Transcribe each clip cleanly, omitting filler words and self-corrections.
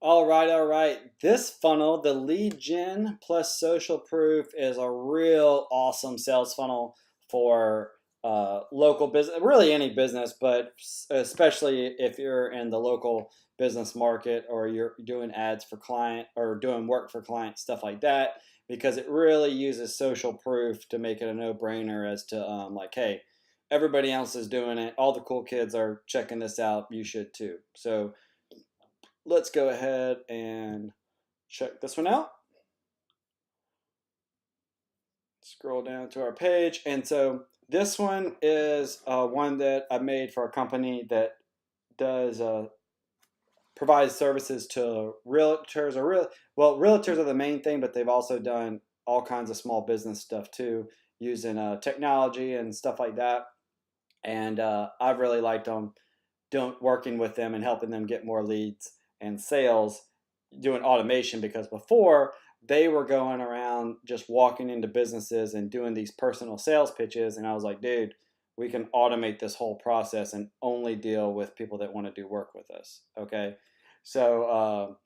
All right, all right. This funnel, the lead gen plus social proof, is a real awesome sales funnel for local business, really any business, but especially if you're in the local business market or you're doing ads for client or doing work for clients, stuff like that, because it really uses social proof to make it a no-brainer as to like, hey, everybody else is doing it. All the cool kids are checking this out. You should too. So let's go ahead and check this one out. Scroll down to our page. And so this one is one that I made for a company that does provides services to realtors realtors are the main thing, but they've also done all kinds of small business stuff too, using technology and stuff like that. And I've really liked them working with them and helping them get more leads and sales doing automation, because before they were going around just walking into businesses and doing these personal sales pitches, and I was like, dude, we can automate this whole process and only deal with people that want to do work with us. Okay, so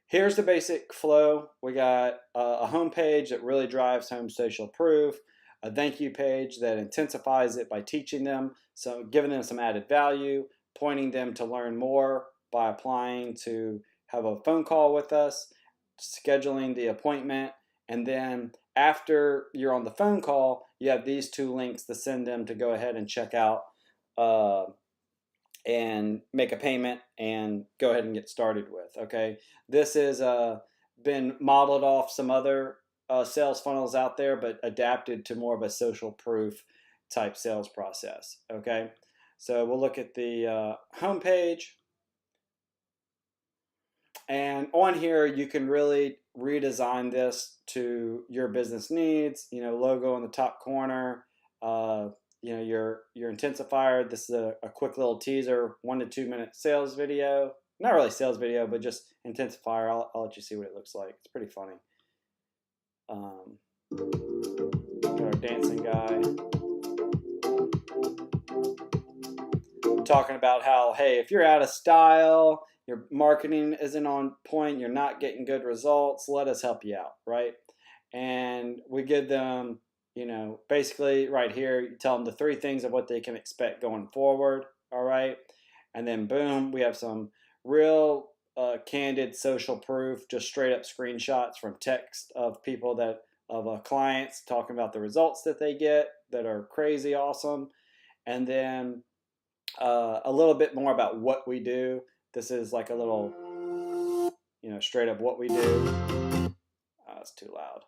here's the basic flow. We got a home page that really drives home social proof, a thank you page that intensifies it by teaching them, so giving them some added value, pointing them to learn more by applying to have a phone call with us, scheduling the appointment, and then after you're on the phone call, you have these two links to send them to go ahead and check out and make a payment and go ahead and get started with. Okay, this has been modeled off some other sales funnels out there, but adapted to more of a social proof type sales process. Okay, so we'll look at the home page. And on here, you can really redesign this to your business needs. You know, logo in the top corner. You know, your intensifier. This is a quick little teaser, 1 to 2 minute sales video. Not really sales video, but just intensifier. I'll let you see what it looks like. It's pretty funny. Got our dancing guy talking about how, hey, if you're out of style, your marketing isn't on point, you're not getting good results, let us help you out, right? And we give them, you know, basically right here, you tell them the 3 things of what they can expect going forward, all right? And then boom, we have some real candid social proof, just straight up screenshots from text of people that, of clients talking about the results that they get that are crazy awesome. And then a little bit more about what we do. This is like a little, you know, straight up what we do. It's too loud.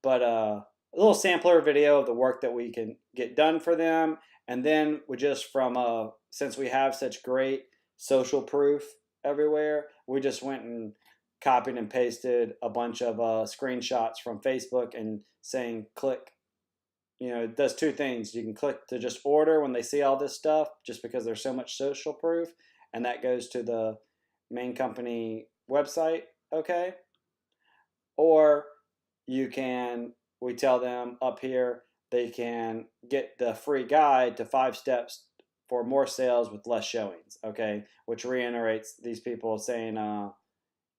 But a little sampler video of the work that we can get done for them. And then we just from, since we have such great social proof everywhere, we just went and copied and pasted a bunch of screenshots from Facebook and saying click. You know, it does 2 things. You can click to just order when they see all this stuff, just because there's so much social proof, and that goes to the main company website, okay? Or you can, we tell them up here, they can get the free guide to 5 steps for more sales with less showings, okay? Which reiterates these people saying,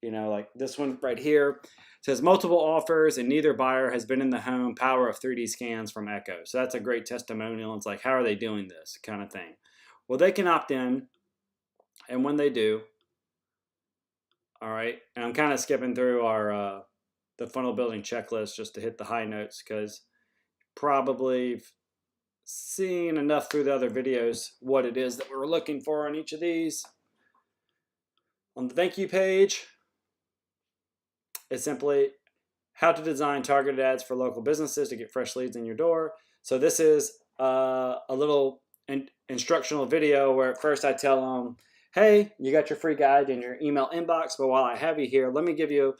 you know, like this one right here says multiple offers and neither buyer has been in the home, power of 3D scans from Echo. So that's a great testimonial. It's like, how are they doing this kind of thing? Well, they can opt in, and when they do, all right, and I'm kind of skipping through our the funnel building checklist just to hit the high notes, because probably seen enough through the other videos what it is that we're looking for on each of these. On the thank you page, it's simply how to design targeted ads for local businesses to get fresh leads in your door. So this is a little instructional video where at first I tell them, hey, you got your free guide in your email inbox, but while I have you here, let me give you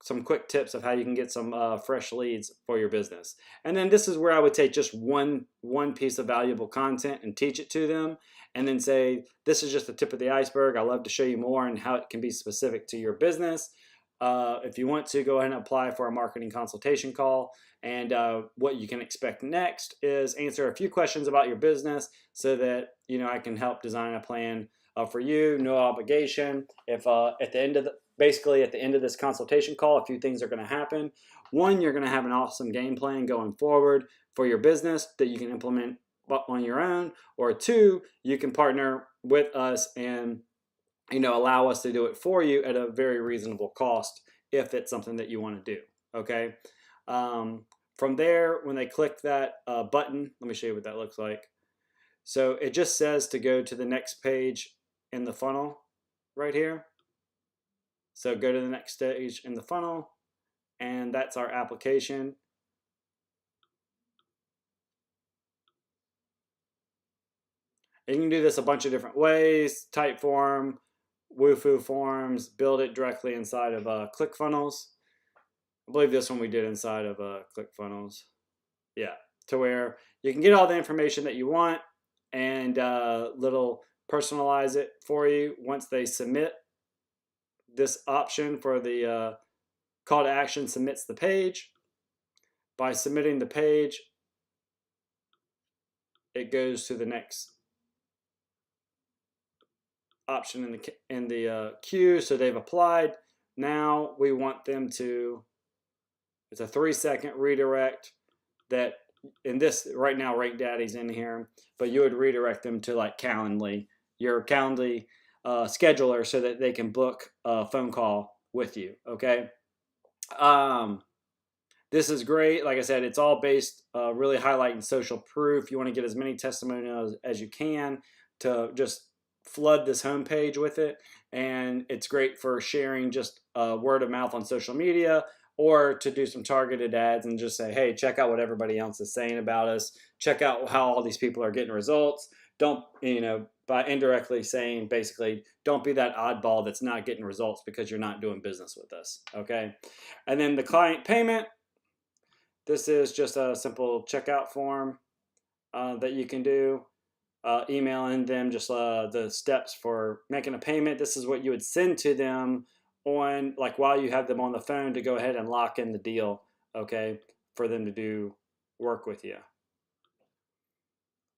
some quick tips of how you can get some fresh leads for your business. And then this is where I would take just one piece of valuable content and teach it to them, and then say, this is just the tip of the iceberg. I'd love to show you more and how it can be specific to your business. If you want to, go ahead and apply for a marketing consultation call. And what you can expect next is answer a few questions about your business so that, you know, I can help design a plan for you, no obligation. If at the end of basically at the end of this consultation call, a few things are going to happen. One, you're going to have an awesome game plan going forward for your business that you can implement on your own, or two, you can partner with us and allow us to do it for you at a very reasonable cost if it's something that you want to do. Okay. From there, when they click that button, let me show you what that looks like. So it just says to go to the next page in the funnel right here. So go to the next stage in the funnel, and that's our application. And you can do this a bunch of different ways: Typeform, Wufoo Forms, build it directly inside of ClickFunnels. I believe this one we did inside of ClickFunnels. Yeah, to where you can get all the information that you want and little personalize it for you once they submit this option for the call to action submits the page. By submitting the page, it goes to the next option in the queue. So they've applied. Now we want them to, it's a 3-second redirect that in this right now RankDaddy's in here, but you would redirect them to like Calendly, your Calendly scheduler, so that they can book a phone call with you. Okay. This is great. Like I said, it's all based really highlighting social proof. You want to get as many testimonials as you can to just flood this homepage with it. And it's great for sharing just word of mouth on social media, or to do some targeted ads and just say, hey, check out what everybody else is saying about us. Check out how all these people are getting results. Don't, by indirectly saying, basically, don't be that oddball that's not getting results because you're not doing business with us. Okay. And then the client payment. This is just a simple checkout form that you can do. Emailing them just the steps for making a payment. This is what you would send to them on, like, while you have them on the phone to go ahead and lock in the deal, okay, for them to do work with you.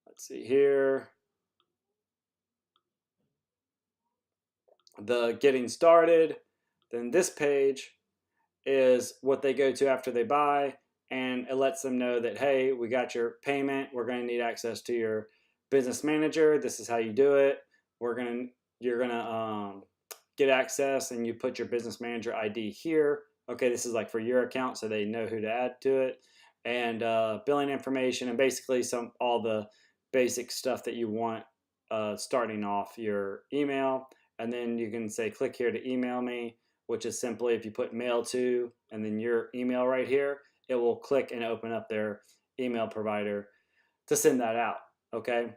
Let's see here. The getting started. Then this page is what they go to after they buy, and it lets them know that, hey, we got your payment. We're going to need access to your business manager. This is how you do it. You're gonna get access, and you put your business manager ID here. Okay, this is like for your account, so they know who to add to it, and billing information, and basically all the basic stuff that you want starting off your email. And then you can say, click here to email me, which is simply, if you put mail to and then your email right here, it will click and open up their email provider to send that out. Okay.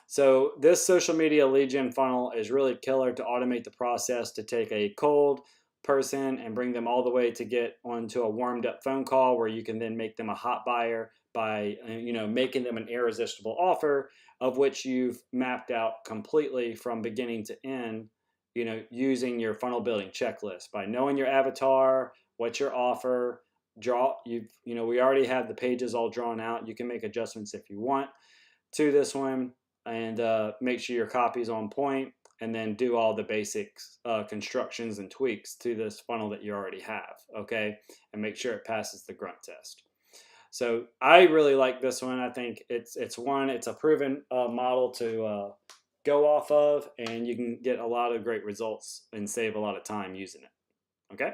So this social media lead gen funnel is really killer to automate the process, to take a cold person and bring them all the way to get onto a warmed up phone call, where you can then make them a hot buyer by making them an irresistible offer, of which you've mapped out completely from beginning to end, using your funnel building checklist by knowing your avatar, what's your offer, we already have the pages all drawn out. You can make adjustments if you want to this one, and make sure your copy's on point, and then do all the basics, constructions and tweaks to this funnel that you already have, okay? And make sure it passes the grunt test. So I really like this one. I think it's a proven model to go off of, and you can get a lot of great results and save a lot of time using it, okay?